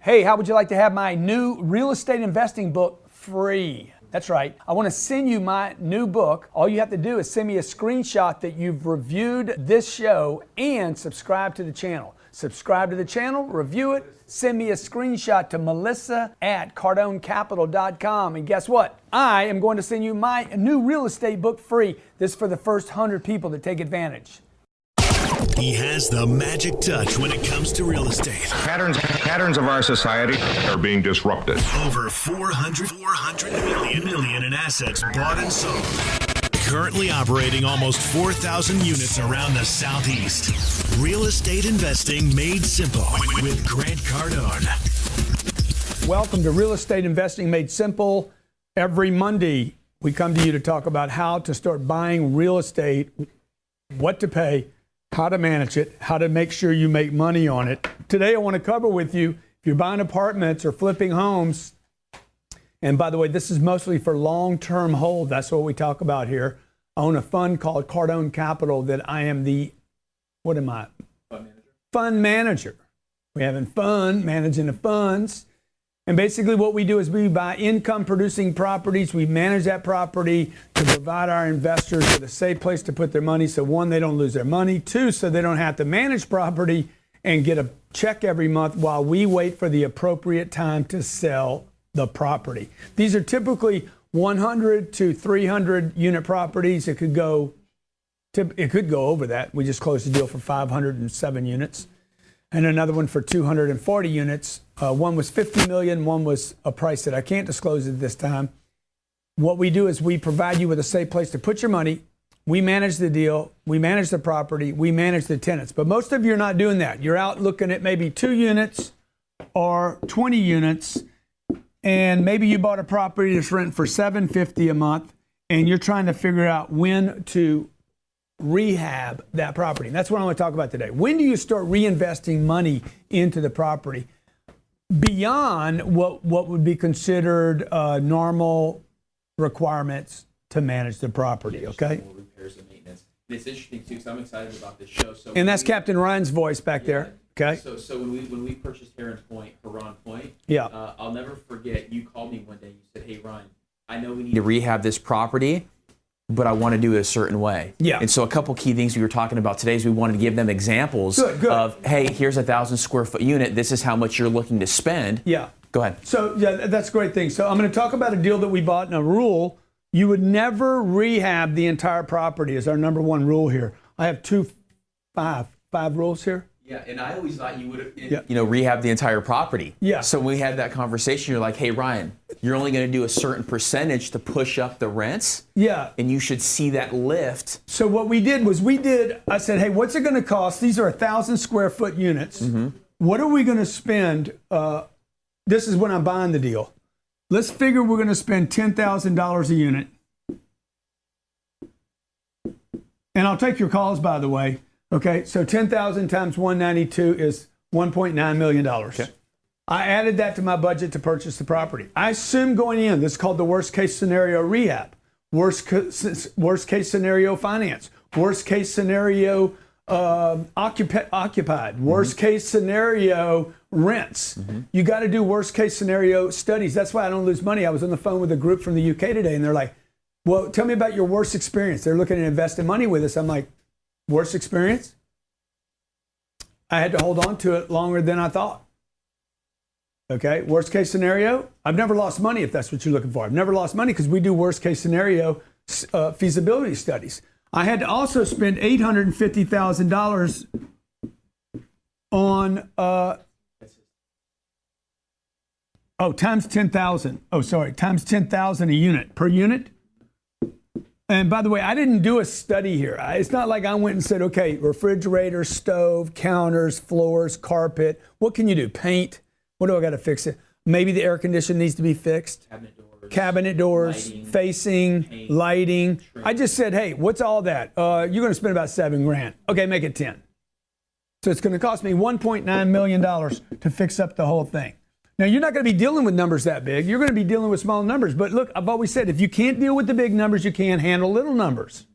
Hey, how would you like to have my new real estate investing book free? That's right. I want to send you my new book. All you have to do is send me a screenshot that you've reviewed this show and subscribe to the channel. Subscribe to the channel, review it, send me a screenshot to melissa@cardonecapital.com. And guess what? I am going to send you my new real estate book free. This is for the first 100 people to take advantage. He has the magic touch when it comes to real estate. Patterns of our society are being disrupted. Over 400 million in assets bought and sold. Currently operating almost 4,000 units around the Southeast. Real estate investing made simple with Grant Cardone. Welcome to Real Estate Investing Made Simple. Every Monday, we come to you to talk about how to start buying real estate, what to pay, how to manage it, how to make sure you make money on it. Today, I want to cover with you, if you're buying apartments or flipping homes, and by the way, this is mostly for long-term hold. That's what we talk about here. I own a fund called Cardone Capital that I am the, what am I? Fund manager. Fund manager. We're having fun managing the funds. And basically what we do is we buy income-producing properties. We manage that property to provide our investors with a safe place to put their money. So one, they don't lose their money. Two, so they don't have to manage property and get a check every month while we wait for the appropriate time to sell the property. These are typically 100 to 300 unit properties. It could go over that. We just closed a deal for 507 units. And another one for 240 units. One was 50 million, one was a price that I can't disclose at this time. What we do is we provide you with a safe place to put your money. We manage the deal, we manage the property, we manage the tenants. But most of you are not doing that. You're out looking at maybe 2 units or 20 units, and maybe you bought a property that's renting for $750 a month, and you're trying to figure out when to rehab that property. And that's what I want to talk about today. When do you start reinvesting money into the property beyond what would be considered normal requirements to manage the property? Okay. Repairs and maintenance. And it's interesting too, because I'm excited about this show. So and that's Captain Ryan's voice back there. Okay. So when we purchased Heron Point, yeah. I'll never forget. You called me one day. You said, "Hey Ryan, I know we need to rehab this property, but I want to do it a certain way." Yeah. And so a couple key things we were talking about today is we wanted to give them examples Good. of, hey, here's 1,000 square foot unit. This is how much you're looking to spend. Yeah. Go ahead. So yeah, that's a great thing. So I'm going to talk about a deal that we bought and a rule. You would never rehab the entire property is our number one rule here. I have five rules here. Yeah, and I always thought you would have, Yeah. rehab the entire property. Yeah. So when we had that conversation, you're like, hey, Ryan, you're only going to do a certain percentage to push up the rents. Yeah. And you should see that lift. So what we did was I said, hey, what's it going to cost? These are 1,000 square foot units. Mm-hmm. What are we going to spend? This is when I'm buying the deal. Let's figure we're going to spend $10,000 a unit. And I'll take your calls, by the way. Okay, so 10,000 times 192 is $1.9 million. Okay. I added that to my budget to purchase the property. I assume going in, this is called the worst case scenario rehab, worst case scenario finance, worst case scenario occupied, worst case scenario rents. Mm-hmm. You got to do worst case scenario studies. That's why I don't lose money. I was on the phone with a group from the UK today, and they're like, well, tell me about your worst experience. They're looking at investing money with us. I'm like, worst experience? I had to hold on to it longer than I thought. Okay, worst case scenario? I've never lost money if that's what you're looking for. I've never lost money because we do worst case scenario feasibility studies. I had to also spend $850,000 on, times 10,000. Times 10,000 a unit. Per unit? And by the way, I didn't do a study here. It's not like I went and said, okay, refrigerator, stove, counters, floors, carpet. What can you do? Paint? What do I got to fix it? Maybe the air conditioner needs to be fixed. Cabinet doors, lighting, facing, paint, lighting. Trim. I just said, hey, what's all that? You're going to spend about $7,000. Okay, make it 10. So it's going to cost me $1.9 million to fix up the whole thing. Now, you're not going to be dealing with numbers that big. You're going to be dealing with small numbers. But look, I've always said, if you can't deal with the big numbers, you can't handle little numbers.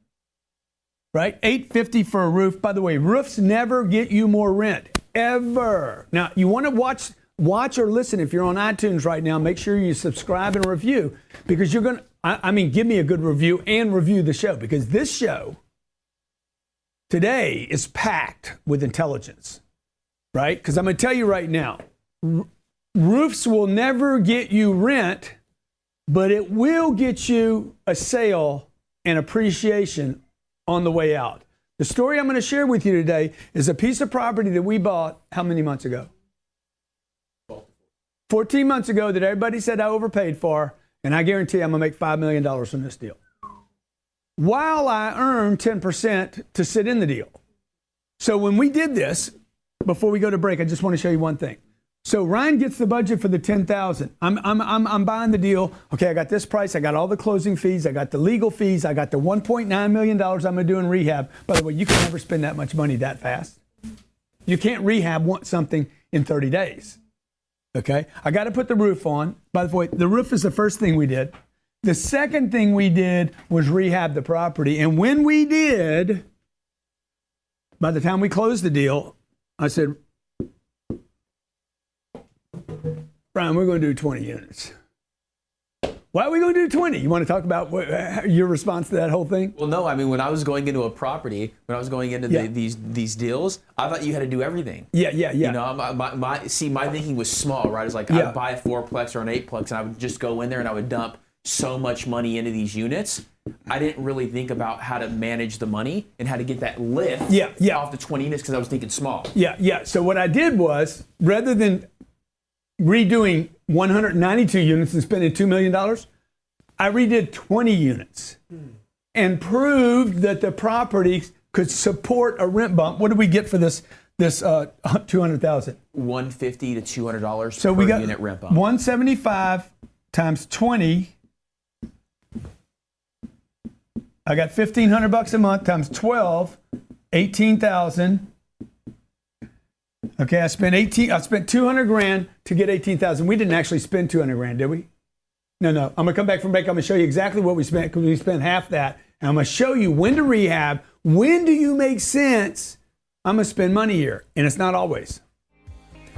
Right? $850 for a roof. By the way, roofs never get you more rent. Ever. Now, you want to watch, watch or listen. If you're on iTunes right now, make sure you subscribe and review, because you're going to, I mean, give me a good review and review the show, because this show today is packed with intelligence, right? Because I'm going to tell you right now, roofs will never get you rent, but it will get you a sale and appreciation on the way out. The story I'm going to share with you today is a piece of property that we bought how many months ago? 14 months ago, that everybody said I overpaid for, and I guarantee I'm going to make $5 million from this deal, while I earned 10% to sit in the deal. So when we did this, before we go to break, I just want to show you one thing. So Ryan gets the budget for the $10,000. I'm buying the deal. Okay, I got this price. I got all the closing fees. I got the legal fees. I got the $1.9 million I'm going to do in rehab. By the way, you can never spend that much money that fast. You can't rehab something in 30 days. Okay, I got to put the roof on. By the way, the roof is the first thing we did. The second thing we did was rehab the property. And when we did, by the time we closed the deal, I said, Brian, we're going to do 20 units. Why are we going to do 20? You want to talk about your response to that whole thing? Well, no, I mean, when I was going into a property, when I was going into these deals, I thought you had to do everything. Yeah. You know, my thinking was small, right? It's like I'd buy a 4-plex or an 8-plex, and I would just go in there and I would dump so much money into these units. I didn't really think about how to manage the money and how to get that lift off the 20 units, because I was thinking small. Yeah. So what I did was, rather than redoing 192 units and spending $2 million, I redid 20 units and proved that the property could support a rent bump. What did we get for this $200,000? $150 to $200 so per we got unit rent bump. 175 times 20. I got $1,500 a month times 12, 18,000. Okay, I spent 200 grand to get 18,000. We didn't actually spend 200 grand, did we? No. I'm gonna come back from break. I'm gonna show you exactly what we spent, because we spent half that. And I'm gonna show you when to rehab. When do you make sense? I'm gonna spend money here, and it's not always.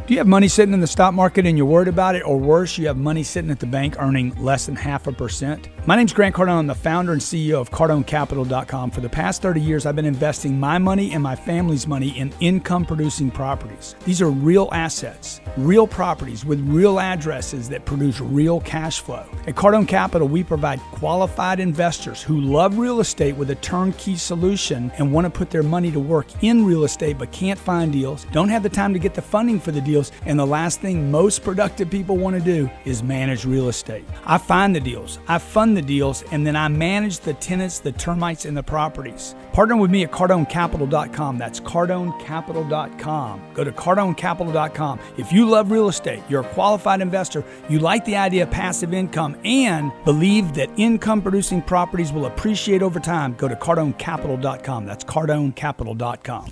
Do you have money sitting in the stock market and you're worried about it? Or worse, you have money sitting at the bank earning less than 0.5%? My name's Grant Cardone. I'm the founder and CEO of CardoneCapital.com. For the past 30 years, I've been investing my money and my family's money in income-producing properties. These are real assets, real properties with real addresses that produce real cash flow. At Cardone Capital, we provide qualified investors who love real estate with a turnkey solution and want to put their money to work in real estate but can't find deals, don't have the time to get the funding for the deals, and the last thing most productive people want to do is manage real estate. I find the deals, I fund the deals, and then I manage the tenants, the termites, and the properties. Partner with me at CardoneCapital.com. That's CardoneCapital.com. Go to CardoneCapital.com. If you love real estate, you're a qualified investor, you like the idea of passive income, and believe that income-producing properties will appreciate over time, go to CardoneCapital.com. That's CardoneCapital.com.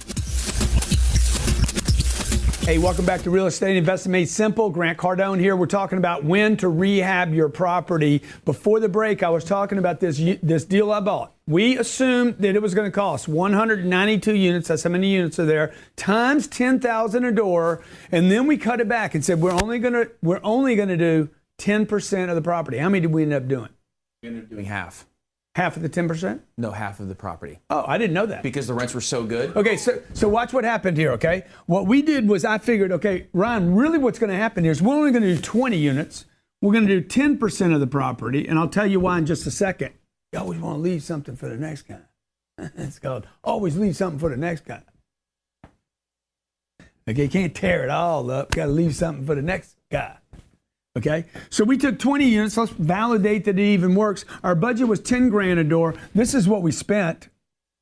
Hey, welcome back to Real Estate Investing Made Simple. Grant Cardone here. We're talking about when to rehab your property. Before the break, I was talking about this deal I bought. We assumed that it was going to cost 192 units, that's how many units are there, times 10,000 a door, and then we cut it back and said we're only going to do 10% of the property. How many did we end up doing? We ended up doing half. Half of the 10%? No, half of the property. Oh, I didn't know that. Because the rents were so good. Okay, so watch what happened here, okay? What we did was I figured, okay, Ryan, really what's going to happen here is we're only going to do 20 units. We're going to do 10% of the property, and I'll tell you why in just a second. You always want to leave something for the next guy. It's called always leave something for the next guy. Okay, you can't tear it all up. Got to leave something for the next guy. Okay, so we took 20 units. Let's validate that it even works. Our budget was 10 grand a door. This is what we spent.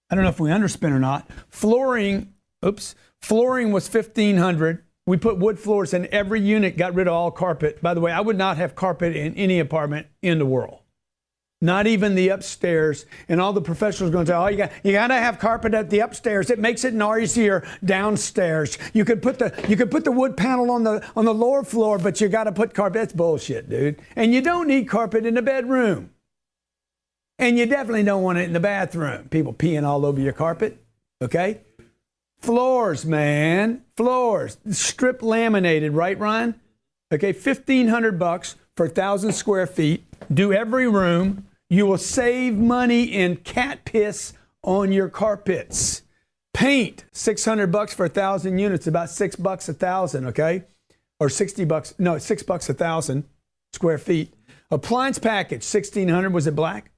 I don't know if we underspent or not. Flooring was 1,500. We put wood floors in every unit, got rid of all carpet. By the way, I would not have carpet in any apartment in the world. Not even the upstairs. And all the professionals are going to tell, you got to have carpet at the upstairs. It makes it noisier downstairs. You could put the wood panel on the lower floor, but you got to put carpet. That's bullshit, dude. And you don't need carpet in the bedroom. And you definitely don't want it in the bathroom. People peeing all over your carpet. Okay? Floors, man. Floors. Strip laminated, right, Ryan? Okay, $1,500 for 1,000 square feet. Do every room. You will save money in cat piss on your carpets. Paint, $600 for 1,000 units, about $6 a 1,000, okay? Or $60, no, $6 a 1,000 square feet. Appliance package, $1,600. Was it black?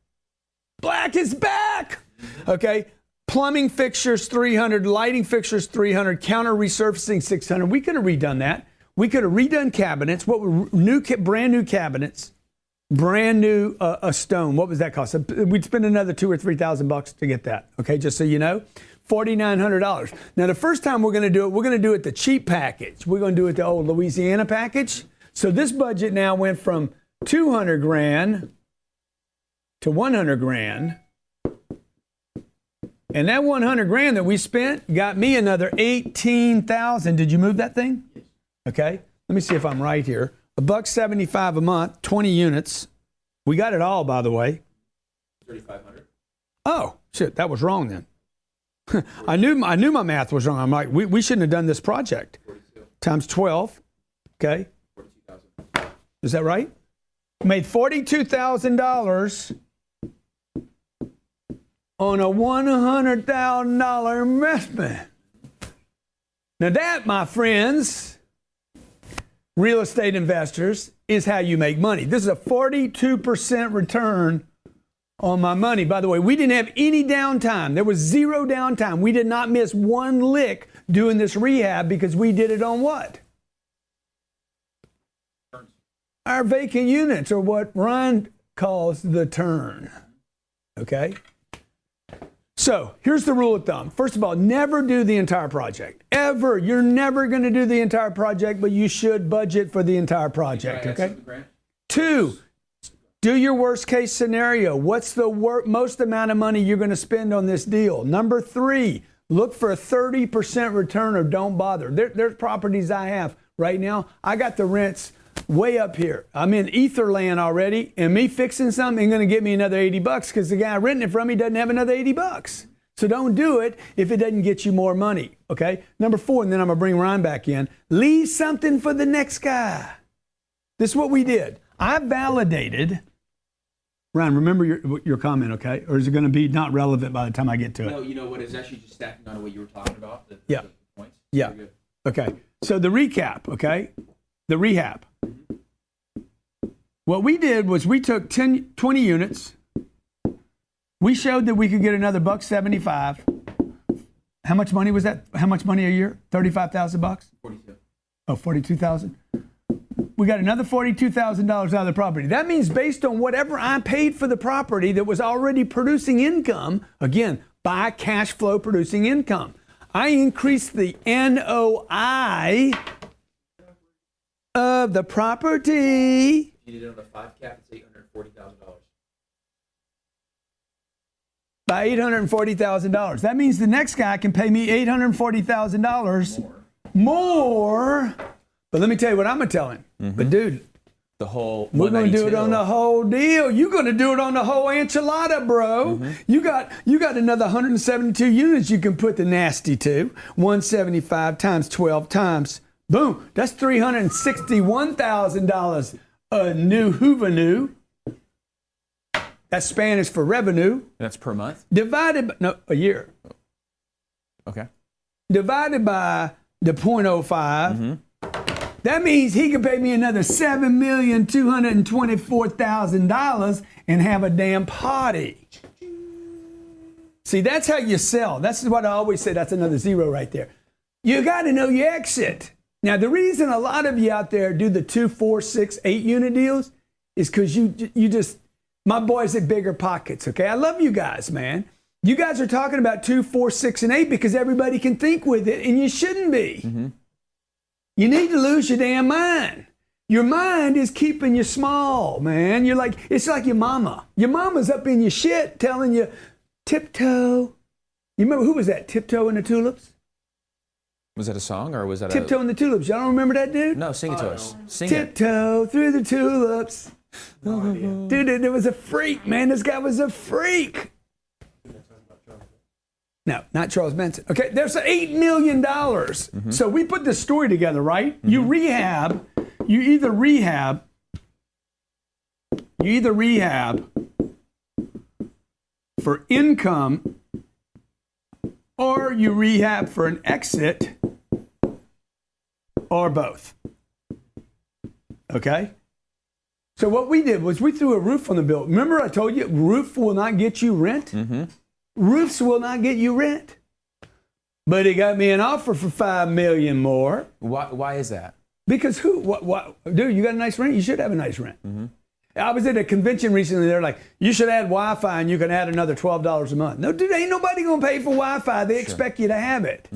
Black is back, okay? Plumbing fixtures, $300. Lighting fixtures, $300. Counter resurfacing, $600. We could have redone that. We could have redone cabinets. What were brand new cabinets, brand new a stone. What was that cost? We'd spend another $2,000 or $3,000 to get that. Okay, just so you know, $4,900. Now the first time we're going to do it the cheap package. We're going to do it the old Louisiana package. So this budget now went from $200,000 to $100,000. And that $100,000 that we spent got me another $18,000. Did you move that thing? Yes. Okay. Let me see if I'm right here. $1.75 a month, 20 units. We got it all, by the way. 3,500. Oh, shit, that was wrong then. I knew my math was wrong. I'm like, we shouldn't have done this project. 42. Times 12. Okay. 42,000. Is that right? Made $42,000 on a $100,000 investment. Now that, my friends, real estate investors, is how you make money. This is a 42% return on my money. By the way, we didn't have any downtime. There was zero downtime. We did not miss one lick doing this rehab because we did it on what? Our vacant units, or what Ryan calls the turn. Okay? So here's the rule of thumb. First of all, never do the entire project. Ever. You're never going to do the entire project, but you should budget for the entire project. Okay? 2, do your worst case scenario. What's the most amount of money you're going to spend on this deal? Number 3, look for a 30% return or don't bother. There's properties I have right now. I got the rents way up here. I'm in ether land already, and me fixing something ain't going to get me another $80 because the guy renting it from me doesn't have another $80. So don't do it if it doesn't get you more money, okay? Number 4, and then I'm going to bring Ryan back in. Leave something for the next guy. This is what we did. I validated. Ryan, remember your comment, okay? Or is it going to be not relevant by the time I get to it? No, you know what? It's actually just stacking on what you were talking about. The points. Yeah. Okay. So the recap, okay? The rehab. What we did was we took 20 units. We showed that we could get another $1.75. How much money was that? How much money a year? $35,000? 42. Oh, 42,000. We got another $42,000 out of the property. That means based on whatever I paid for the property that was already producing income, again, by cash flow producing income, I increased the NOI of the property. You did it on a 5 cap, it's $840,000. By $840,000. That means the next guy can pay me $840,000 more. But let me tell you what I'm going to tell him. Mm-hmm. But dude, the whole we're going to do it on the whole deal. You're going to do it on the whole enchilada, bro. Mm-hmm. You got another 172 units you can put the nasty to. 175 times 12 times, boom, that's $361,000 a new Huvanu. That's Spanish for revenue. That's per month? Divided by, no, a year. Okay. Divided by the 0.05. Mm-hmm. That means he could pay me another $7,224,000 and have a damn party. See, that's how you sell. That's what I always say. That's another zero right there. You got to know your exit. Now, the reason a lot of you out there do the 2, 4, 6, 8 unit deals is because you just, my boys at Bigger Pockets, okay? I love you guys, man. You guys are talking about 2, 4, 6, and 8 because everybody can think with it, and you shouldn't be. Mm-hmm. You need to lose your damn mind. Your mind is keeping you small, man. You're like, it's like your mama. Your mama's up in your shit telling you, tiptoe. You remember, who was that? Tiptoe in the Tulips? Was that a song or was that Tiptoe in the Tulips. Y'all don't remember that dude? No, sing it to us. Sing Tiptoe through the tulips. Dude, it was a freak, man. This guy was a freak. No, not Charles Manson. Okay, there's $8 million. Mm-hmm. So we put this story together, right? Mm-hmm. You rehab, You either rehab for income or you rehab for an exit or both. Okay? So what we did was we threw a roof on the bill. Remember I told you roof will not get you rent? Mm-hmm. Roofs will not get you rent. But he got me an offer for $5 million more. Why is that? Because dude, you got a nice rent? You should have a nice rent. Mm-hmm. I was at a convention recently. They're like, you should add Wi-Fi and you can add another $12 a month. No, dude, ain't nobody gonna pay for Wi-Fi. They expect you to have it,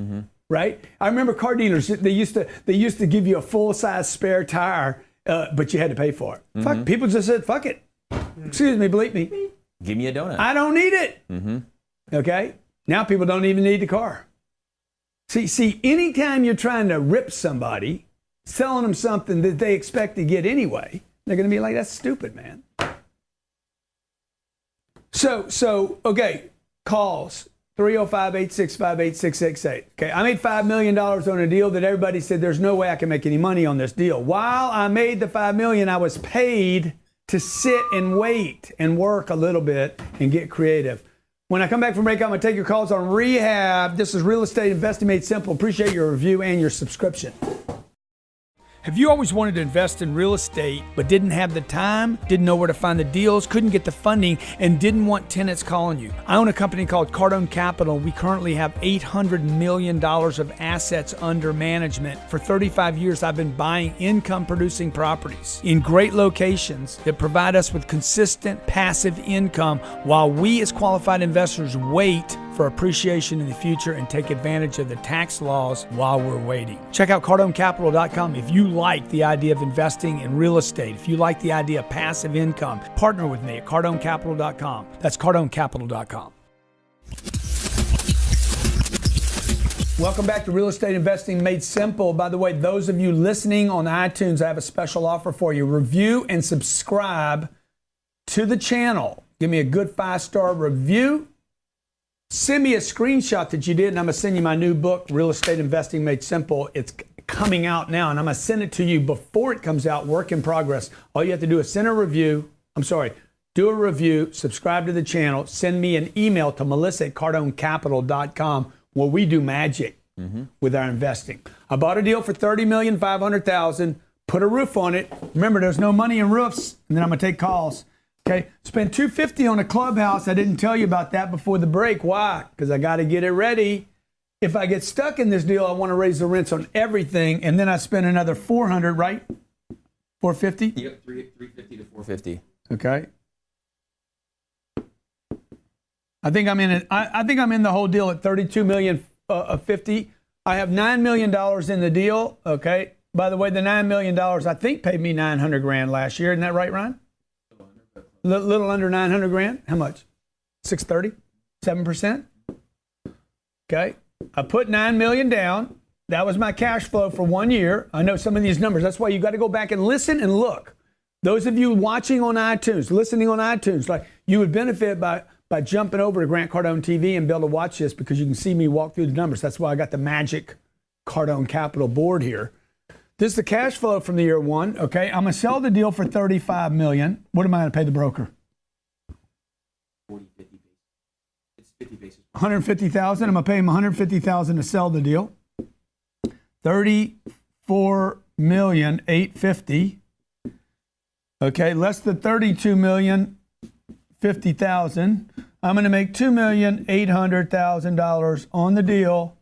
right? I remember car dealers. They used to give you a full-size spare tire, but you had to pay for it. Fuck, people just said, fuck it. Excuse me, bleep me. Give me a donut. I don't need it. Okay, now people don't even need the car. See, anytime you're trying to rip somebody, selling them something that they expect to get anyway, they're going to be like, that's stupid, man. So okay, calls, 305-865-8668. Okay, I made $5 million on a deal that everybody said there's no way I can make any money on this deal. While I made the $5 million, I was paid to sit and wait and work a little bit and get creative. When I come back from break, I'm going to take your calls on rehab. This is Real Estate Investing Made Simple. Appreciate your review and your subscription. Have you always wanted to invest in real estate but didn't have the time, didn't know where to find the deals, couldn't get the funding, and didn't want tenants calling you? I own a company called Cardone Capital. We currently have $800 million of assets under management. For 35 years, I've been buying income-producing properties in great locations that provide us with consistent passive income while we as qualified investors wait for appreciation in the future and take advantage of the tax laws while we're waiting. Check out CardoneCapital.com. If you like the idea of investing in real estate, if you like the idea of passive income, partner with me at CardoneCapital.com. That's CardoneCapital.com. Welcome back to Real Estate Investing Made Simple. By the way, those of you listening on iTunes, I have a special offer for you. Review and subscribe to the channel. Give me a good 5-star review. Send me a screenshot that you did, and I'm going to send you my new book, Real Estate Investing Made Simple. It's coming out now, and I'm going to send it to you before it comes out, work in progress. All you have to do is do a review, subscribe to the channel, send me an email to melissa@cardonecapital.com where we do magic with our investing. I bought a deal for $30,500,000, put a roof on it. Remember, there's no money in roofs, and then I'm going to take calls. Okay, spent $250 on a clubhouse. I didn't tell you about that before the break. Why? Because I got to get it ready. If I get stuck in this deal, I want to raise the rents on everything, and then I spend another $400, right? $450? Yep, $350 to $450. Okay. I think I'm in it. I think I'm in the whole deal at $32,050,000. I have $9 million in the deal. Okay. By the way, the $9 million I think paid me $900,000 last year. Isn't that right, Ryan? Little under $900,000. How much? 630? 7%? Okay. I put $9 million down. That was my cash flow for 1 year. I know some of these numbers. That's why you got to go back and listen and look. Those of you watching on iTunes, listening on iTunes, like you would benefit by jumping over to Grant Cardone TV and be able to watch this because you can see me walk through the numbers. That's why I got the magic Cardone Capital board here. This is the cash flow from the year one. Okay, I'm gonna sell the deal for $35 million. What am I gonna pay the broker? 40, 50 basis. It's 50 basis. $150,000. I'm gonna pay him $150,000 to sell the deal. $34,850,000. Okay, less than $32,050,000. I'm gonna make $2,800,000 on the deal.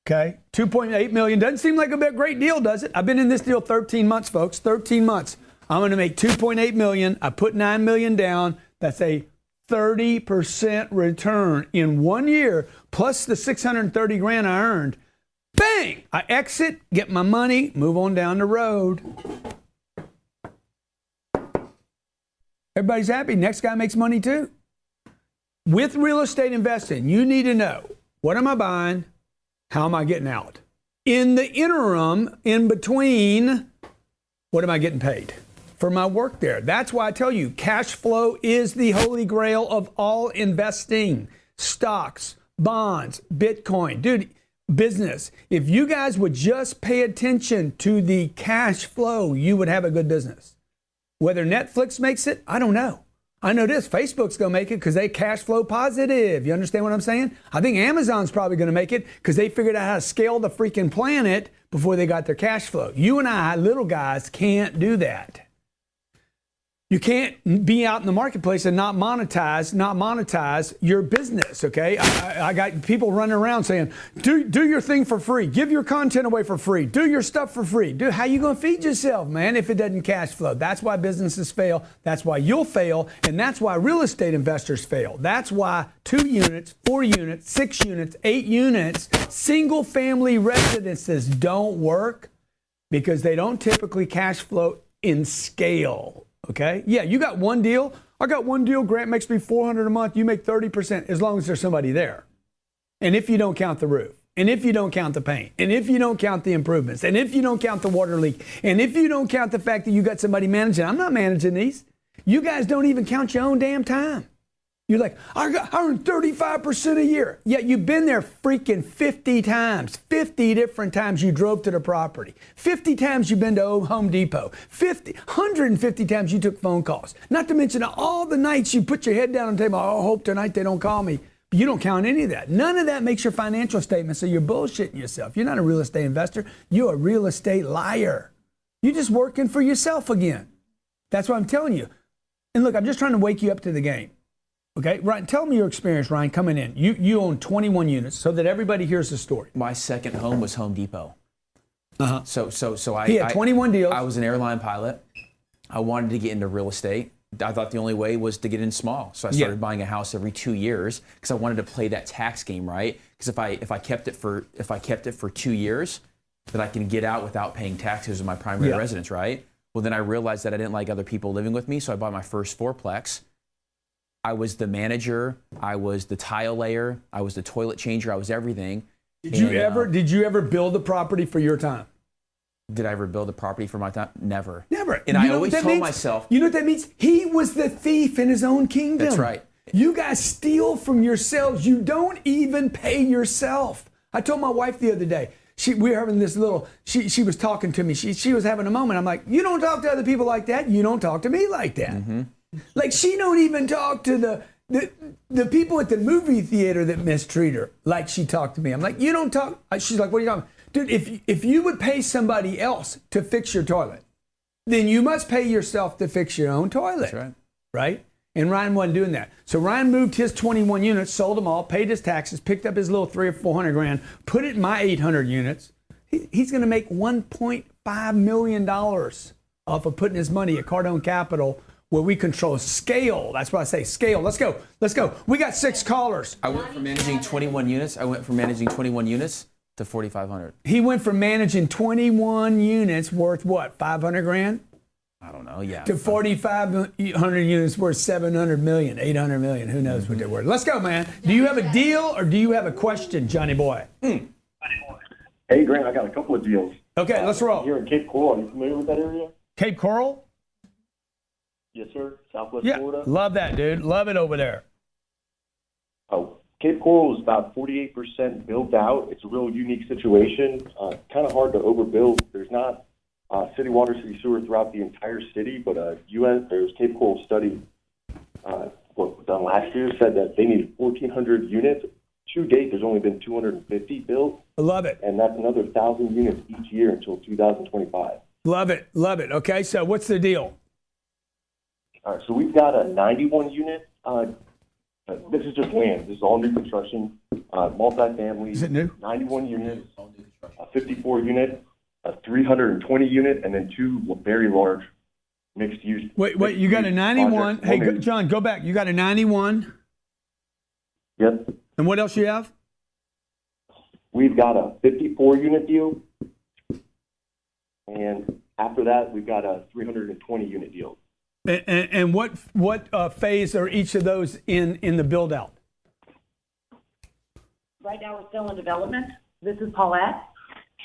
Okay, $2.8 million. Doesn't seem like a great deal, does it? I've been in this deal 13 months, folks. 13 months. I'm going to make $2.8 million. I put $9 million down. That's a 30% return in 1 year, plus the $630,000 I earned. Bang! I exit, get my money, move on down the road. Everybody's happy. Next guy makes money too. With real estate investing, you need to know, what am I buying? How am I getting out? In the interim, in between, what am I getting paid for my work there? That's why I tell you, cash flow is the holy grail of all investing. Stocks, bonds, Bitcoin. Dude, business. If you guys would just pay attention to the cash flow, you would have a good business. Whether Netflix makes it, I don't know. I know this, Facebook's going to make it because they cash flow positive. You understand what I'm saying? I think Amazon's probably going to make it because they figured out how to scale the freaking planet before they got their cash flow. You and I, little guys, can't do that. You can't be out in the marketplace and not monetize your business, okay? I got people running around saying, do your thing for free. Give your content away for free. Do your stuff for free. How you going to feed yourself, man, if it doesn't cash flow? That's why businesses fail. That's why you'll fail. And that's why real estate investors fail. That's why 2 units, 4 units, 6 units, 8 units, single family residences don't work because they don't typically cash flow in scale. Okay. Yeah, you got one deal. I got one deal. Grant makes me $400 a month. You make 30% as long as there's somebody there. And if you don't count the roof, and if you don't count the paint, and if you don't count the improvements, and if you don't count the water leak, and if you don't count the fact that you got somebody managing, I'm not managing these. You guys don't even count your own damn time. You're like, I earn 35% a year. Yet you've been there freaking 50 times. 50 different times you drove to the property. 50 times you've been to Home Depot. 150 times you took phone calls. Not to mention all the nights you put your head down on the table. I hope tonight they don't call me. But you don't count any of that. None of that makes your financial statement, so you're bullshitting yourself. You're not a real estate investor. You're a real estate liar. You're just working for yourself again. That's what I'm telling you. And look, I'm just trying to wake you up to the game. Okay, Ryan, tell me your experience, Ryan, coming in. You own 21 units so that everybody hears the story. My second home was Home Depot. Uh-huh. So He had 21 deals. I was an airline pilot. I wanted to get into real estate. I thought the only way was to get in small. So I started buying a house every 2 years because I wanted to play that tax game, right? Because if I kept it for 2 years, then I can get out without paying taxes on my primary residence, right? Well, then I realized that I didn't like other people living with me, so I bought my first fourplex. I was the manager, I was the tile layer, I was the toilet changer, I was everything. Did you ever build a property for your time? Did I ever build a property for my time? Never. Never. And I always told myself. You know what that means? He was the thief in his own kingdom. That's right. You guys steal from yourselves. You don't even pay yourself. I told my wife the other day, we were having this little, she was talking to me. She was having a moment. I'm like, you don't talk to other people like that. You don't talk to me like that. Mm-hmm. Like she don't even talk to the people at the movie theater that mistreat her like she talked to me. I'm like, you don't talk. She's like, what are you talking about? Dude, if you would pay somebody else to fix your toilet, then you must pay yourself to fix your own toilet. That's right. Right? And Ryan wasn't doing that. So Ryan moved his 21 units, sold them all, paid his taxes, picked up his little $300,000 or $400,000, put it in my 800 units. He's going to make $1.5 million off of putting his money at Cardone Capital, where we control scale. That's why I say scale. Let's go. We got 6 callers. I went from managing 21 units. To 4,500. He went from managing 21 units worth what? $500,000? I don't know. Yeah. To 4,500 units worth 700 million, 800 million. Who knows what they're worth? Let's go, man. Do you have a deal or do you have a question, Johnny boy? Hey, Grant. I got a couple of deals. Okay, let's roll. Here in Cape Coral. Are you familiar with that area? Cape Coral? Yes, sir. Southwest Yeah, Florida. love that, dude. Love it over there. Oh, Cape Coral is about 48% built out. It's a real unique situation. Kind of hard to overbuild. There's not city water, city sewer throughout the entire city, but there's Cape Coral study done last year said that they needed 1,400 units. To date, there's only been 250 built. I love it. And that's another 1,000 units each year until 2025. Love it. Okay, so what's the deal? All right, so we've got a 91 unit. This is just land. This is all new construction, multifamily. Is it new? 91 units, a 54 unit, a 320 unit, and then 2 very large mixed use. Wait, you got a 91. projects. Hey, John, go back. You got a 91. Yep. And what else you have? We've got a 54 unit deal, and after that, we've got a 320 unit deal. And what phase are each of those in the build out? Right now, we're still in development. This is Paulette.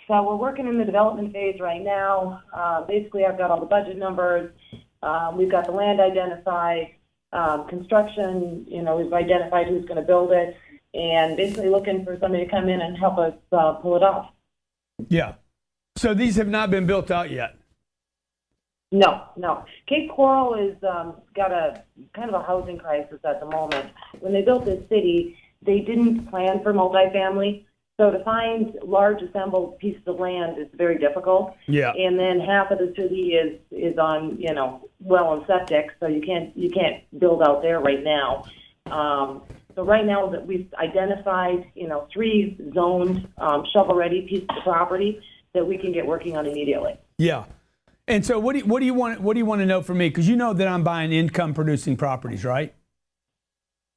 So we're working in the development phase right now. Basically, I've got all the budget numbers. We've got the land identified. Construction, we've identified who's going to build it. and basically looking for somebody to come in and help us pull it off. Yeah. So these have not been built out yet. No. Cape Coral is got a kind of a housing crisis at the moment. When they built this city, they didn't plan for multifamily. So to find large assembled pieces of land is very difficult. Yeah. And then half of the city is on, well and septic, so you can't build out there right now. So right now that we've identified, 3 zoned shovel-ready pieces of property that we can get working on immediately. Yeah. And so what do you want to know from me? Because you know that I'm buying income producing properties, right?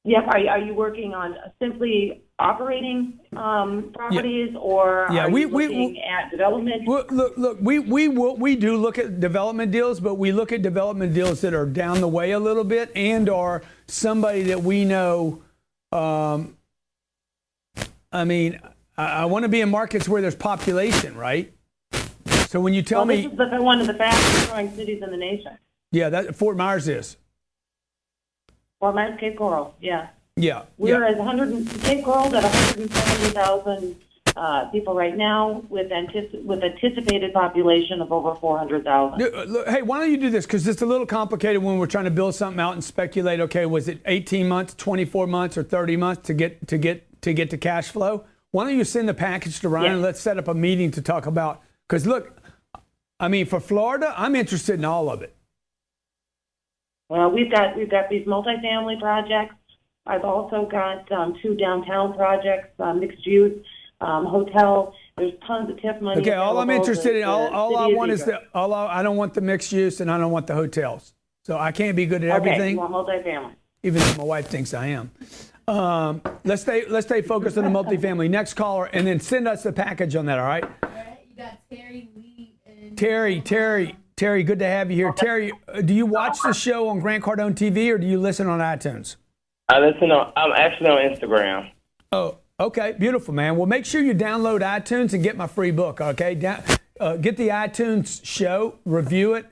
Yep. Are you working on simply operating properties, or are you looking at development? Look. We do look at development deals, but we look at development deals that are down the way a little bit and are somebody that we know. I want to be in markets where there's population, right? So when you tell me, this is one of the fastest growing cities in the nation. Yeah, that Fort Myers is. Fort Myers, Cape Coral, yeah. Yeah. We're at Cape Coral's at 170,000 people right now, with anticipated population of over 400,000. Look, hey, why don't you do this? Because it's a little complicated when we're trying to build something out and speculate. Okay, was it 18 months, 24 months, or 30 months to get to cash flow? Why don't you send the package to Ryan and let's set up a meeting to talk about? Because look, for Florida, I'm interested in all of it. Well, we've got these multifamily projects. I've also got 2 downtown projects, mixed use, hotel. There's tons of TIF money. Okay, all I'm interested in, all I want is I don't want the mixed use and I don't want the hotels. So I can't be good at everything. Okay, you want multifamily. Even though my wife thinks I am. Let's stay focused on the multifamily. Next caller, and then send us the package on that. All right. All right. You got Terry, Lee, and Terry, good to have you here. Terry, do you watch the show on Grant Cardone TV or do you listen on iTunes? I'm actually on Instagram. Oh, okay. Beautiful, man. Well, make sure you download iTunes and get my free book, okay? Get the iTunes show, review it,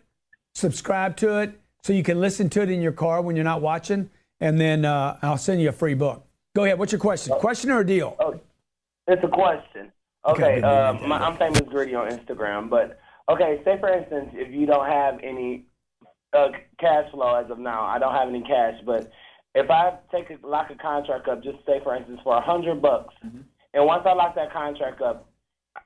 subscribe to it so you can listen to it in your car when you're not watching, and then I'll send you a free book. Go ahead. What's your question? Question or a deal? Oh, it's a question. Okay, I'm famous Gritty on Instagram, but okay, say for instance, if you don't have any cash flow as of now, I don't have any cash, but if I lock a contract up, just say for instance for $100, and once I lock that contract up,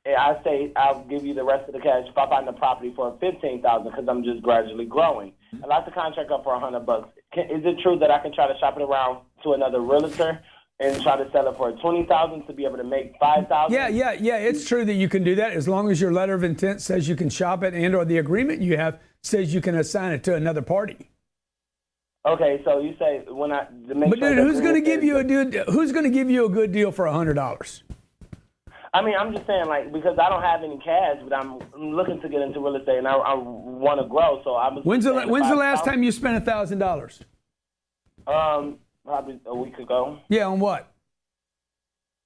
I say I'll give you the rest of the cash if I find the property for $15,000 because I'm just gradually growing. I lock the contract up for $100. Is it true that I can try to shop it around to another realtor and try to sell it for $20,000 to be able to make $5,000? Yeah. It's true that you can do that as long as your letter of intent says you can shop it, and/or the agreement you have says you can assign it to another party. Okay, so you say when I to make But sure dude, who's going to give you a good deal for $100? I'm just saying, because I don't have any cash, but I'm looking to get into real estate and I want to grow. So I was. When's the last time you spent $1,000? Probably a week ago. Yeah, on what?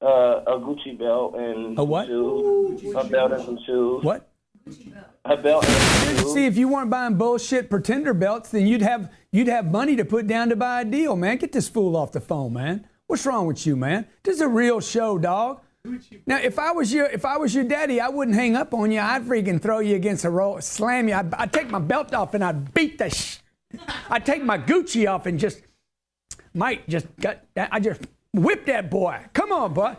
A Gucci belt and a what? Shoes. A belt and some shoes. What? A belt and some shoes. See, if you weren't buying bullshit pretender belts, then you'd have money to put down to buy a deal, man. Get this fool off the phone, man. What's wrong with you, man? This is a real show, dog. Now, if I was your daddy, I wouldn't hang up on you. I'd freaking throw you against a roll, slam you. I'd take my belt off and I'd beat I'd take my Gucci off and I just whip that boy. Come on, boy.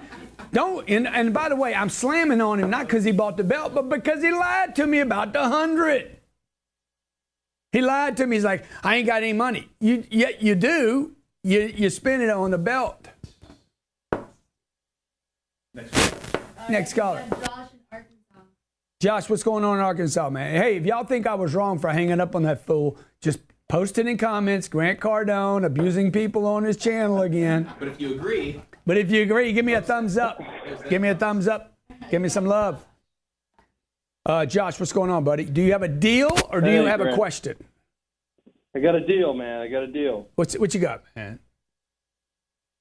And by the way, I'm slamming on him not because he bought the belt, but because he lied to me about the 100. He lied to me. He's like, I ain't got any money. Yet you do. You spend it on the belt. Next caller. Josh in Arkansas. Josh, what's going on in Arkansas, man? Hey, if y'all think I was wrong for hanging up on that fool, just post it in comments. Grant Cardone abusing people on his channel again. But if you agree, give me a thumbs up. Give me a thumbs up. Give me some love. Josh, what's going on, buddy? Do you have a deal or do you have a question? I got a deal, man. I got a deal. What you got, man?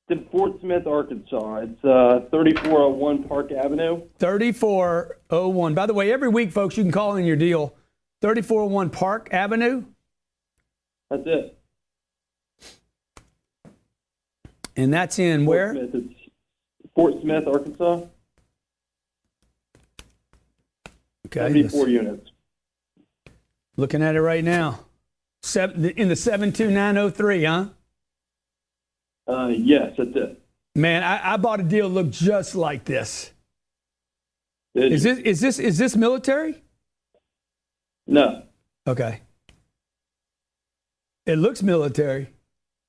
It's in Fort Smith, Arkansas. It's 3401 Park Avenue. 3401. By the way, every week, folks, you can call in your deal. 3401 Park Avenue. That's it. And that's in where? Smith. Fort Smith, Arkansas. Okay. 74 units. Looking at it right now. In the 72903, huh? Yes, that's it. Man, I bought a deal that looked just like this. Did Is you? this military? No. Okay. It looks military.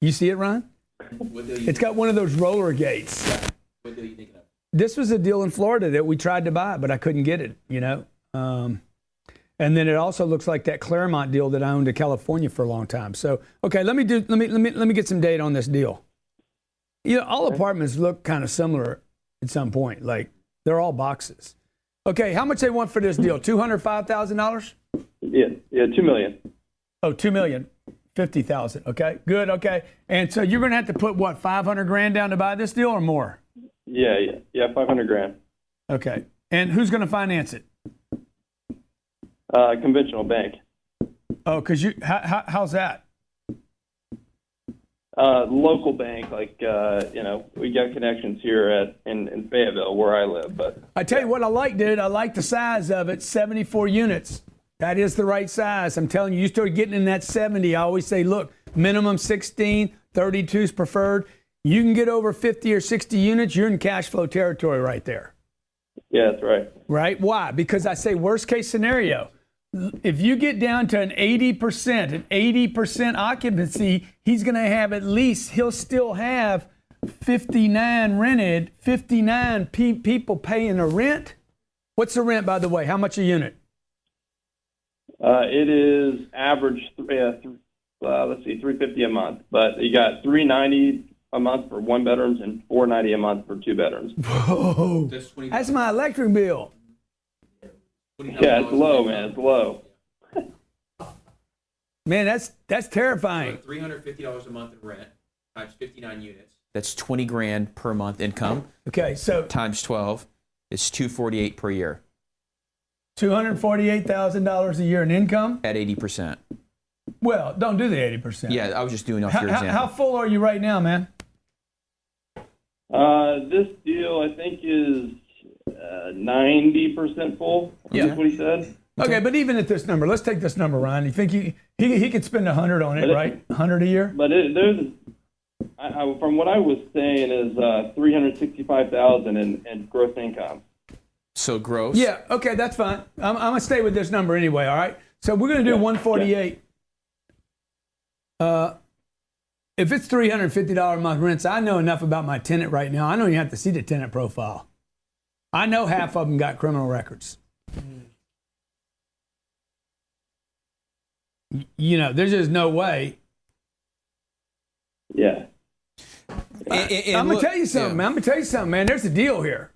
You see it, Ron? It's got one of those roller gates. What deal are you thinking of? This was a deal in Florida that we tried to buy, but I couldn't get it, you know. And then it also looks like that Claremont deal that I owned in California for a long time. So, okay, let me get some data on this deal. You know, all apartments look kind of similar at some point. Like they're all boxes. Okay, how much they want for this deal? $205,000? Yeah, $2 million. Oh, $2,050,000. Okay, good. Okay, and so you're going to have to put what, 500 grand down to buy this deal or more? Yeah, 500 grand. Okay, and who's going to finance it? Conventional bank. Oh, because how's that? Local bank, like we got connections here in Fayetteville where I live. But I tell you what I like, dude. I like the size of it. 74 units. That is the right size. I'm telling you, you start getting in that 70. I always say, look, minimum 16, 32 is preferred. You can get over 50 or 60 units, you're in cash flow territory right there. Yeah, that's right. Right? Why? Because I say worst case scenario. If you get down to an 80% occupancy, he's going to have he'll still have 59 rented, 59 people paying a rent. What's the rent, by the way? How much a unit? It is average, $350 a month, but you got $390 a month for one bedrooms and $490 a month for two bedrooms. Whoa, that's my electric bill. Yeah, it's low, man. It's low. Man, that's terrifying. $350 a month in rent times 59 units. That's 20 grand per month income. Okay, so Times 12 is $248 per year $248,000 a year in income. at 80%. Well, don't do the 80%. Yeah, I was just doing off your example. How full are you right now, man? This deal, I think, is 90% full. Yeah. That's what he said. Okay, but even at this number, let's take this number, Ryan. You think he could spend 100 on it, right? 100 a year? But from what I was saying is $365,000 in gross income. So gross? Yeah, okay, that's fine. I'm going to stay with this number anyway, all right? So we're going to do 148. If it's $350 a month rents, I know enough about my tenant right now. I don't even have to see the tenant profile. I know half of them got criminal records. You know, there's just no way. Yeah. I'm going to tell you something, man. I'm going to tell you something, man. There's a deal here.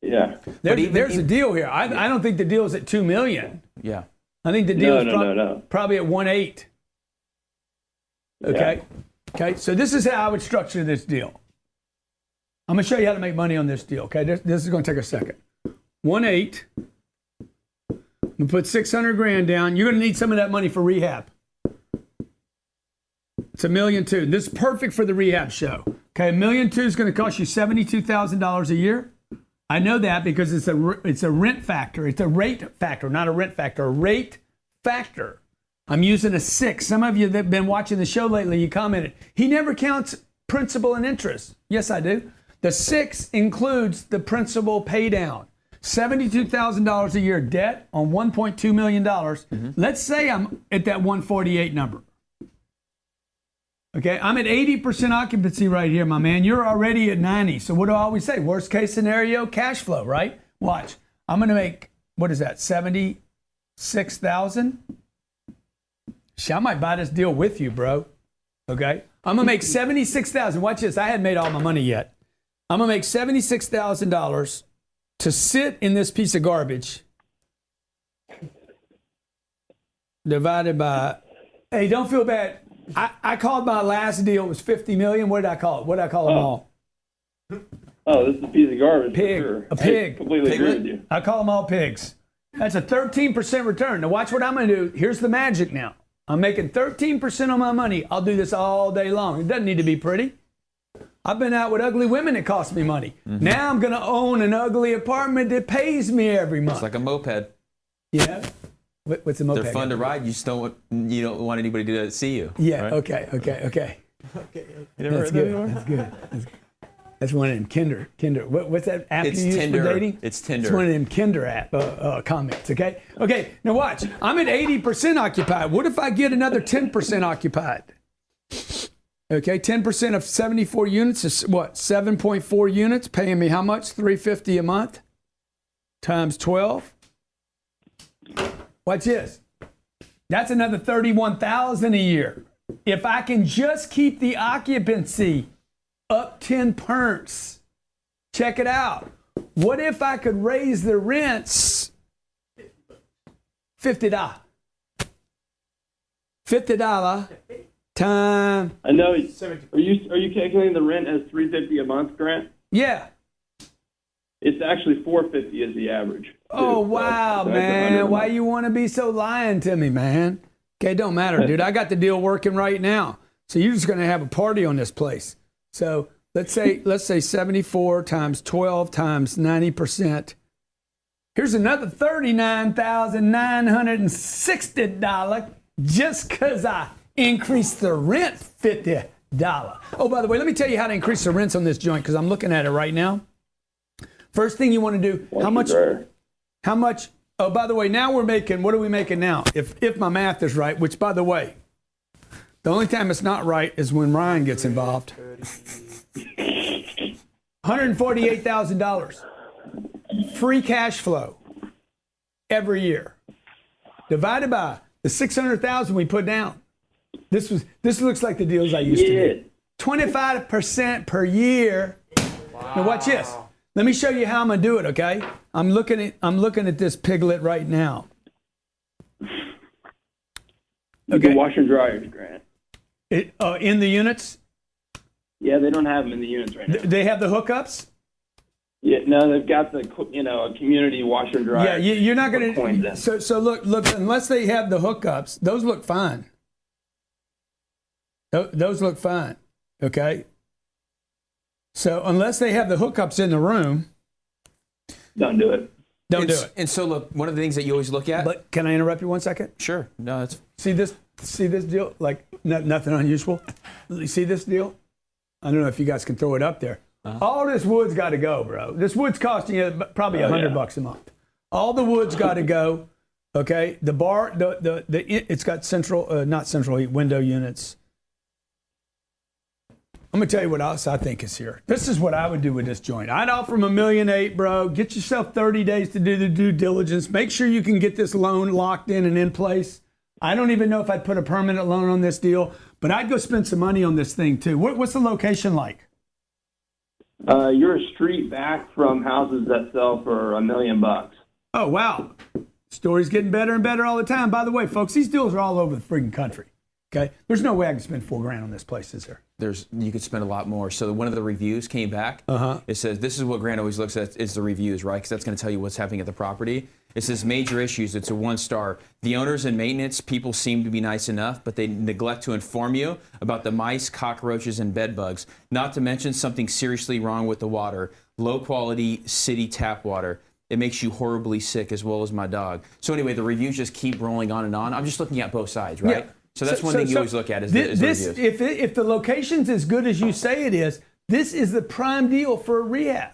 Yeah. There's a deal here. I don't think the deal is at $2 million. Yeah. I think the deal is No. probably at 1.8. Okay. Yeah. Okay. So this is how I would structure this deal. I'm going to show you how to make money on this deal. Okay. This is going to take a second. 1.8. I'm going to put 600 grand down. You're going to need some of that money for rehab. It's $1.2 million. This is perfect for the rehab show. Okay. $1.2 million is going to cost you $72,000 a year. I know that because it's a rent factor. It's a rate factor, not a rent factor. A rate factor. I'm using a 6. Some of you that have been watching the show lately, you commented, he never counts principal and interest. Yes, I do. The 6 includes the principal pay down. $72,000 a year debt on $1.2 million. Let's say I'm at that 148 number. Okay, I'm at 80% occupancy right here, my man. You're already at 90. So what do I always say? Worst case scenario, cash flow, right? Watch. I'm going to make, what is that, 76,000? I might buy this deal with you, bro. Okay? I'm going to make 76,000. Watch this. I hadn't made all my money yet. I'm going to make $76,000 to sit in this piece of garbage divided by, hey, don't feel bad. I called my last deal, it was $50 million. What did I call it? What did I call them all? Oh, this is a piece of garbage. Pig. For sure. A pig. I completely agree with you. I call them all pigs. That's a 13% return. Now watch what I'm going to do. Here's the magic now. I'm making 13% on my money. I'll do this all day long. It doesn't need to be pretty. I've been out with ugly women that cost me money. Now I'm going to own an ugly apartment that pays me every month. It's like a moped. Yeah. What's a moped? They're fun to ride. You just don't want anybody to see you. Yeah. right? Okay. You never That's heard that good. before? That's good. That's one of them Kinder. What's that app It's you use Tinder. for dating? It's Tinder. It's one of them Kinder app comments. Okay. Okay. Now watch. I'm at 80% occupied. What if I get another 10% occupied? Okay. 10% of 74 units is what? 7.4 units, paying me how much? $350 a month times 12. Watch this. That's another $31,000 a year. If I can just keep the occupancy up 10 percents, check it out. What if I could raise the rents $50? $50 time. I know. Are you calculating the rent as $350 a month, Grant? Yeah. It's actually $450 is the average. Oh, too. wow, So that's $100 a man. Why month. you want to be so lying to me, man? Okay, don't matter, dude. I got the deal working right now. So you're just going to have a party on this place. So let's say 74 times 12 times 90%. Here's another $39,960 just because I increased the rent $50. Oh, by the way, let me tell you how to increase the rents on this joint because I'm looking at it right now. First thing you want to do, how much? Oh, by the way, now we're making, what are we making now? If my math is right, which by the way, the only time it's not right is when Ryan gets involved. $148,000 free cash flow every year, divided by the $600,000 we put down. This looks like the deals I used to do. 25% per year. Wow. Now watch this. Let me show you how I'm gonna do it. Okay, I'm looking at this piglet right now. Okay. Washer and dryers, Grant. In the units. Yeah, they don't have them in the units right now. They have the hookups. Yeah, no, they've got the a community washer and dryer. Yeah, you're not Coins gonna. in. So look. Unless they have the hookups, those look fine. Those look fine. Okay. So unless they have the hookups in the room, don't do it. Don't do it. And so look, one of the things that you always look at. But can I interrupt you 1 second? Sure. No, that's. See this deal? Like nothing unusual. You see this deal? I don't know if you guys can throw it up there. All this wood's got to go, bro. This wood's costing you probably $100 a month. All the wood's got to go. Okay. The bar, it's got not central heat window units. I'm gonna tell you what else I think is here. This is what I would do with this joint. I'd offer them $1.8 million, bro. Get yourself 30 days to do the due diligence. Make sure you can get this loan locked in and in place. I don't even know if I'd put a permanent loan on this deal, but I'd go spend some money on this thing too. What's the location like? You're a street back from houses that sell for $1 million. Oh, wow. Story's getting better and better all the time. By the way, folks, these deals are all over the freaking country. Okay? There's no way I can spend $4,000 on this place, is there? You could spend a lot more. So one of the reviews came back. It says, this is what Grant always looks at, is the reviews, right? Because that's going to tell you what's happening at the property. It says major issues. It's a 1-star. The owners and maintenance people seem to be nice enough, but they neglect to inform you about the mice, cockroaches, and bed bugs. Not to mention something seriously wrong with the water. Low quality city tap water. It makes you horribly sick, as well as my dog. So anyway, the reviews just keep rolling on and on. I'm just looking at both sides, right? Yeah. So that's one thing you always look at is the reviews. If the location's as good as you say it is, this is the prime deal for a rehab.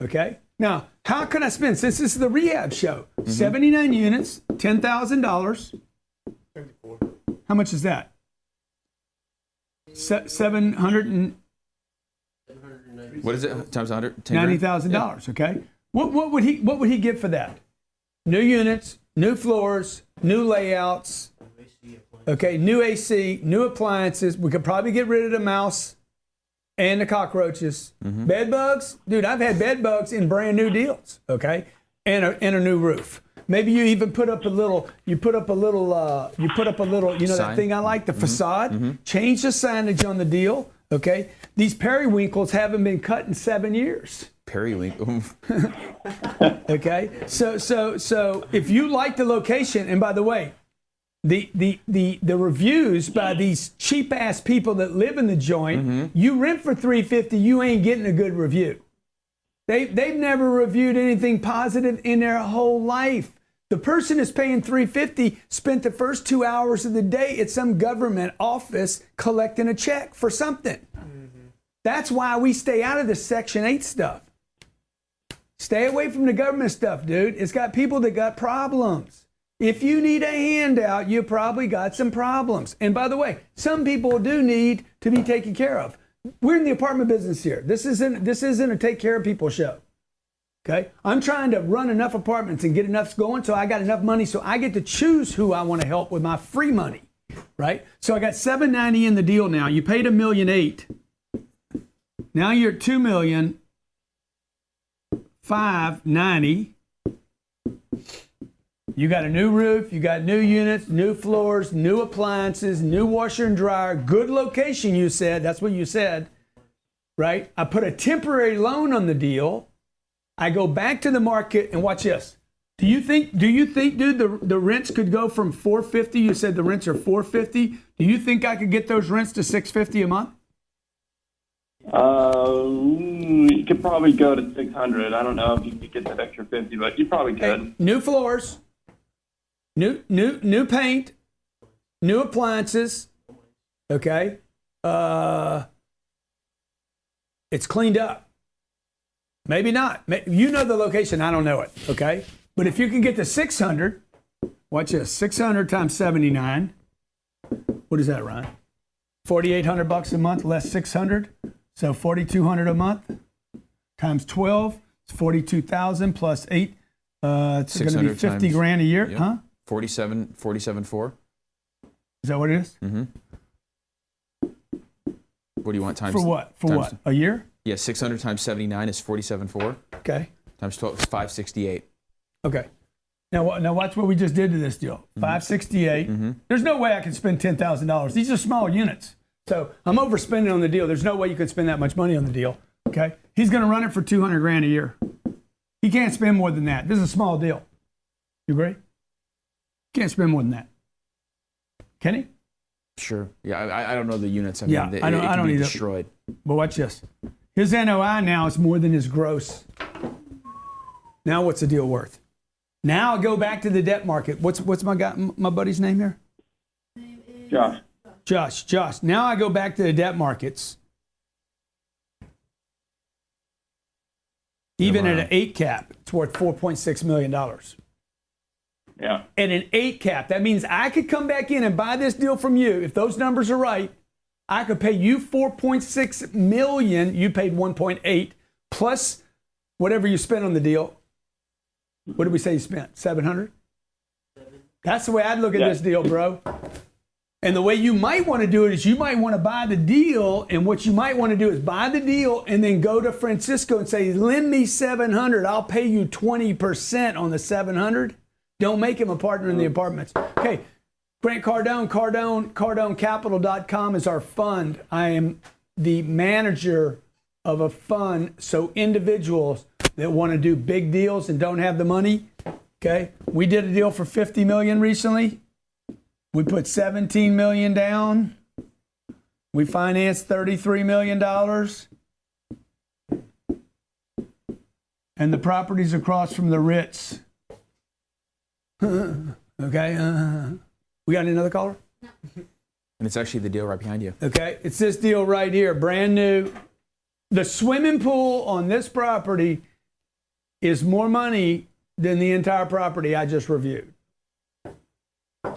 Okay? Now, how can I spend, since this is the rehab show, 79 units, $10,000. How much is that? 700 and What is it? Times 100? $90,000. Okay. What would he get for that? New units, new floors, new layouts. Okay, new AC, new appliances. We could probably get rid of the mouse and the cockroaches. Bed bugs, dude. I've had bed bugs in brand new deals. Okay, and a new roof. Maybe you even put up a little. You put up a little. You know that thing I like, the facade. Change the signage on the deal. Okay, these periwinkles haven't been cut in 7 years. Periwinkle. Okay, so if you like the location, and by the way, the reviews by these cheap ass people that live in the joint. You rent for $350, you ain't getting a good review. They've never reviewed anything positive in their whole life. The person is paying $350 spent the first 2 hours of the day at some government office collecting a check for something. That's why we stay out of the Section 8 stuff. Stay away from the government stuff, dude. It's got people that got problems. If you need a handout, you probably got some problems. And by the way, some people do need to be taken care of. We're in the apartment business here. This isn't a take care of people show. Okay? I'm trying to run enough apartments and get enough going so I got enough money so I get to choose who I want to help with my free money. Right? So I got $790 in the deal now. You paid $1.8 million. Now you're at $2,590,000. You got a new roof, you got new units, new floors, new appliances, new washer and dryer, good location, you said. That's what you said, right? I put a temporary loan on the deal. I go back to the market and watch this. Do you think, dude, the rents could go from $450? You said the rents are $450. Do you think I could get those rents to $650 a month? You could probably go to 600. I don't know if you could get that extra 50, but you probably could. Hey, new floors, new paint, new appliances. Okay, it's cleaned up. Maybe not. You know the location. I don't know it. Okay, but if you can get to 600, watch this. 600 times 79. What is that, Ryan? $4,800 a month less 600. So $4,200 a month times 12, it's 42,000 plus 8. It's going to be 50 grand a year, yep. Huh? 47.4. Is that what it is? Mm-hmm. What do you want times? For what? For times, what? A year? Yeah, 600 times 79 is 47.4. Okay. Times 12 is 568. Okay. Now watch what we just did to this deal. 568. Mm-hmm. There's no way I can spend $10,000. These are small units. So I'm overspending on the deal. There's no way you could spend that much money on the deal. Okay. He's going to run it for 200 grand a year. He can't spend more than that. This is a small deal. You agree? Can't spend more than that. Can he? Sure. Yeah, I don't know the units. I Yeah, mean, I don't- it I can don't be either. destroyed. But watch this. His NOI now is more than his gross. Now what's the deal worth? Now I go back to the debt market. What's my buddy's name here? Josh. Now I go back to the debt markets. Even at an 8 cap, it's worth $4.6 million. Yeah. At an 8 cap, that means I could come back in and buy this deal from you. If those numbers are right, I could pay you $4.6 million. You paid 1.8 plus whatever you spent on the deal. What did we say you spent? 700? That's the way I'd look at this deal, bro. And the way you might want to do it is you might want to buy the deal, and what you might want to do is buy the deal and then go to Francisco and say, lend me 700. I'll pay you 20% on the 700. Don't make him a partner in the apartments. Okay, Grant Cardone, CardoneCapital.com is our fund. I am the manager of a fund, so individuals that want to do big deals and don't have the money, okay? We did a deal for $50 million recently. We put $17 million down. We financed $33 million. And the property's across from the Ritz. Okay. We got another caller? And it's actually the deal right behind you. Okay. It's this deal right here, brand new. The swimming pool on this property is more money than the entire property I just reviewed.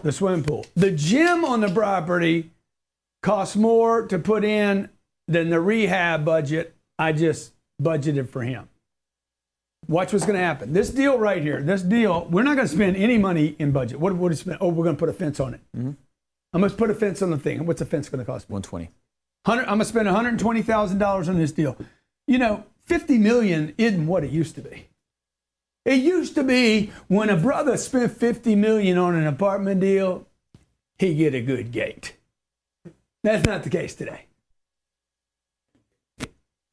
The swimming pool. The gym on the property costs more to put in than the rehab budget I just budgeted for him. Watch what's going to happen. This deal right here, we're not going to spend any money in budget. What do we spend? Oh, we're going to put a fence on it. Mm-hmm. I'm going to put a fence on the thing. What's the fence going to cost me? $120. I'm going to spend $120,000 on this deal. You know, $50 million isn't what it used to be. It used to be when a brother spent $50 million on an apartment deal, he get a good gate. That's not the case today.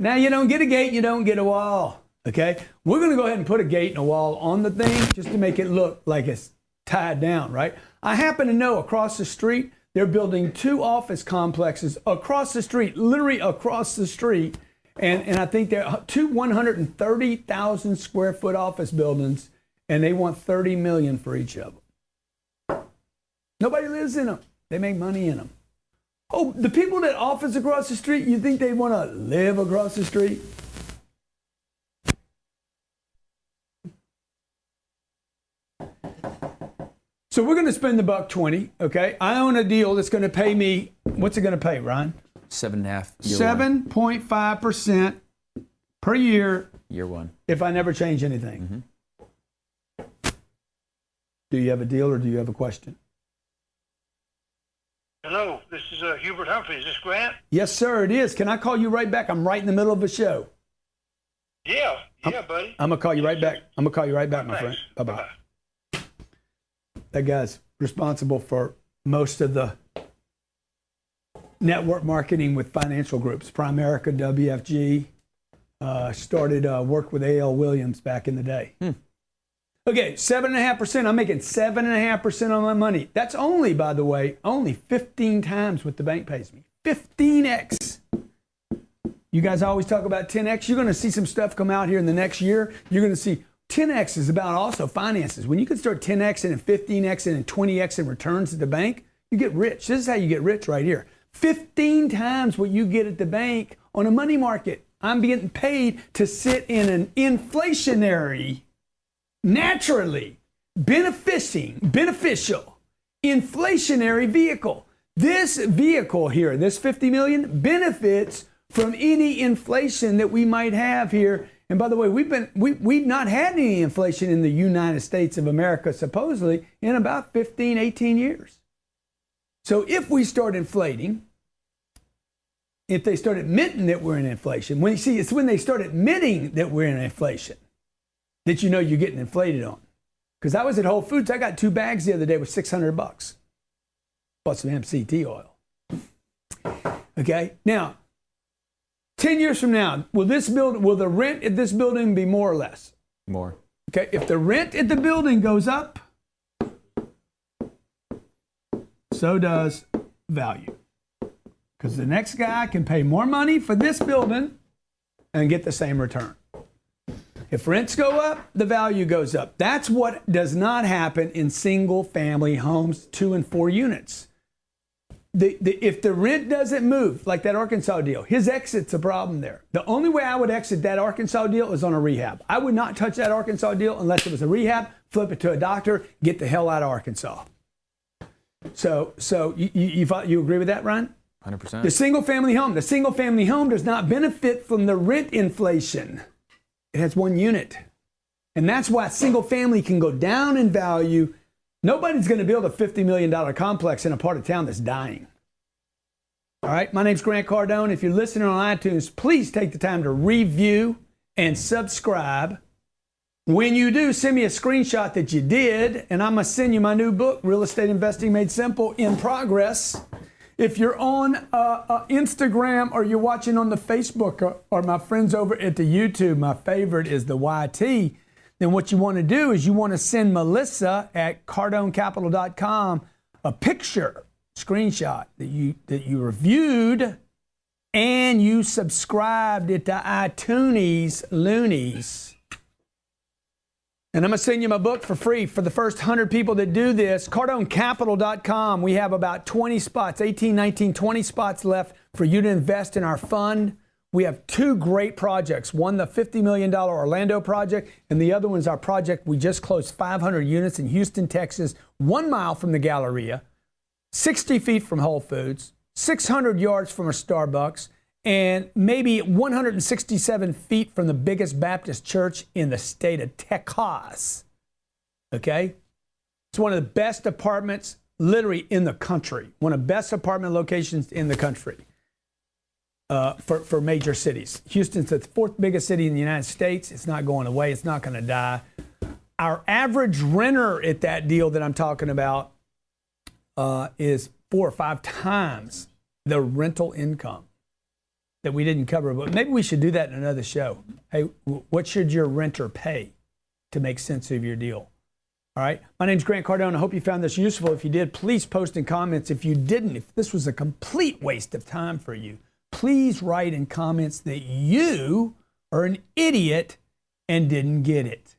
Now you don't get a gate, you don't get a wall. Okay? We're going to go ahead and put a gate and a wall on the thing just to make it look like it's tied down, right? I happen to know across the street, they're building 2 office complexes across the street, literally across the street. And I think they're 2 130,000 square foot office buildings, and they want $30 million for each of them. Nobody lives in them. They make money in them. Oh, the people that office across the street, you think they want to live across the street? So we're going to spend the $120, okay? I own a deal that's going to pay me, what's it going to pay, Ryan? 7.5. 7.5% per year Year one. if I never change anything. Do you have a deal or do you have a question? Hello, this is Hubert Humphrey. Is this Grant? Yes, sir, it is. Can I call you right back? I'm right in the middle of a show. Yeah, buddy. I'm going to call you right back. I'm going to call you right back, my friend. Thanks. Bye-bye. That guy's responsible for most of the network marketing with financial groups. Primerica, WFG, started work with A.L. Williams back in the day. Okay, 7.5%. I'm making 7.5% on my money. That's only, by the way, only 15 times what the bank pays me. 15x. You guys always talk about 10x. You're going to see some stuff come out here in the next year. You're going to see 10x is about also finances. When you can start 10x and 15x and 20x in returns at the bank, you get rich. This is how you get rich right here. 15 times what you get at the bank on a money market. I'm getting paid to sit in an inflationary, naturally beneficial, inflationary vehicle. This vehicle here, this 50 million, benefits from any inflation that we might have here. And by the way, we've not had any inflation in the United States of America, supposedly, in about 15, 18 years. So if we start inflating, if they start admitting that we're in inflation, it's when they start admitting that we're in inflation that you know you're getting inflated on. Because I was at Whole Foods, I got 2 bags the other day with $600. Bought some MCT oil. Okay, now, 10 years from now, will the rent at this building be more or less? More. Okay, if the rent at the building goes up, so does value. Because the next guy can pay more money for this building and get the same return. If rents go up, the value goes up. That's what does not happen in single family homes, 2 and 4 units. If the rent doesn't move, like that Arkansas deal, his exit's a problem there. The only way I would exit that Arkansas deal is on a rehab. I would not touch that Arkansas deal unless it was a rehab, flip it to a doctor, get the hell out of Arkansas. So you agree with that, Ryan? 100%. The single family home does not benefit from the rent inflation. It has 1 unit. And that's why single family can go down in value. Nobody's going to build a $50 million complex in a part of town that's dying. All right, my name's Grant Cardone. If you're listening on iTunes, please take the time to review and subscribe. When you do, send me a screenshot that you did, and I'm going to send you my new book, Real Estate Investing Made Simple, in progress. If you're on Instagram or you're watching on the Facebook or my friends over at the YouTube, my favorite is the YT, then what you want to do is you want to send Melissa at cardonecapital.com a picture, screenshot that you reviewed and you subscribed it to iTunes Loonies. And I'm going to send you my book for free for the first 100 people that do this. CardoneCapital.com. We have about 20 spots, 18, 19, 20 spots left for you to invest in our fund. We have 2 great projects. One, the $50 million Orlando project, and the other one's our project. We just closed 500 units in Houston, Texas, 1 mile from the Galleria, 60 feet from Whole Foods, 600 yards from a Starbucks, and maybe 167 feet from the biggest Baptist church in the state of Texas. Okay? It's one of the best apartments literally in the country. One of the best apartment locations in the country for major cities. Houston's the 4th biggest city in the United States. It's not going away. It's not going to die. Our average renter at that deal that I'm talking about is 4 or 5 times the rental income that we didn't cover, but maybe we should do that in another show. Hey, what should your renter pay to make sense of your deal? All right. My name's Grant Cardone. I hope you found this useful. If you did, please post in comments. If you didn't, if this was a complete waste of time for you, please write in comments that you are an idiot and didn't get it.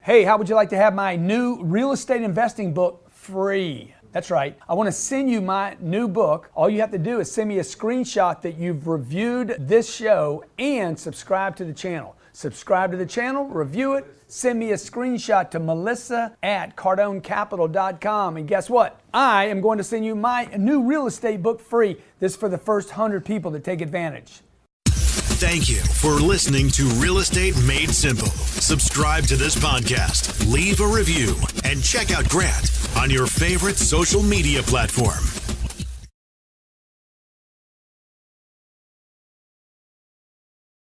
Hey, how would you like to have my new real estate investing book free? That's right. I want to send you my new book. All you have to do is send me a screenshot that you've reviewed this show and subscribe to the channel. Subscribe to the channel, review it, send me a screenshot to melissa@cardonecapital.com. And guess what? I am going to send you my new real estate book free. This is for the first 100 people that take advantage. Thank you for listening to Real Estate Made Simple. Subscribe to this podcast, leave a review, and check out Grant on your favorite social media platform.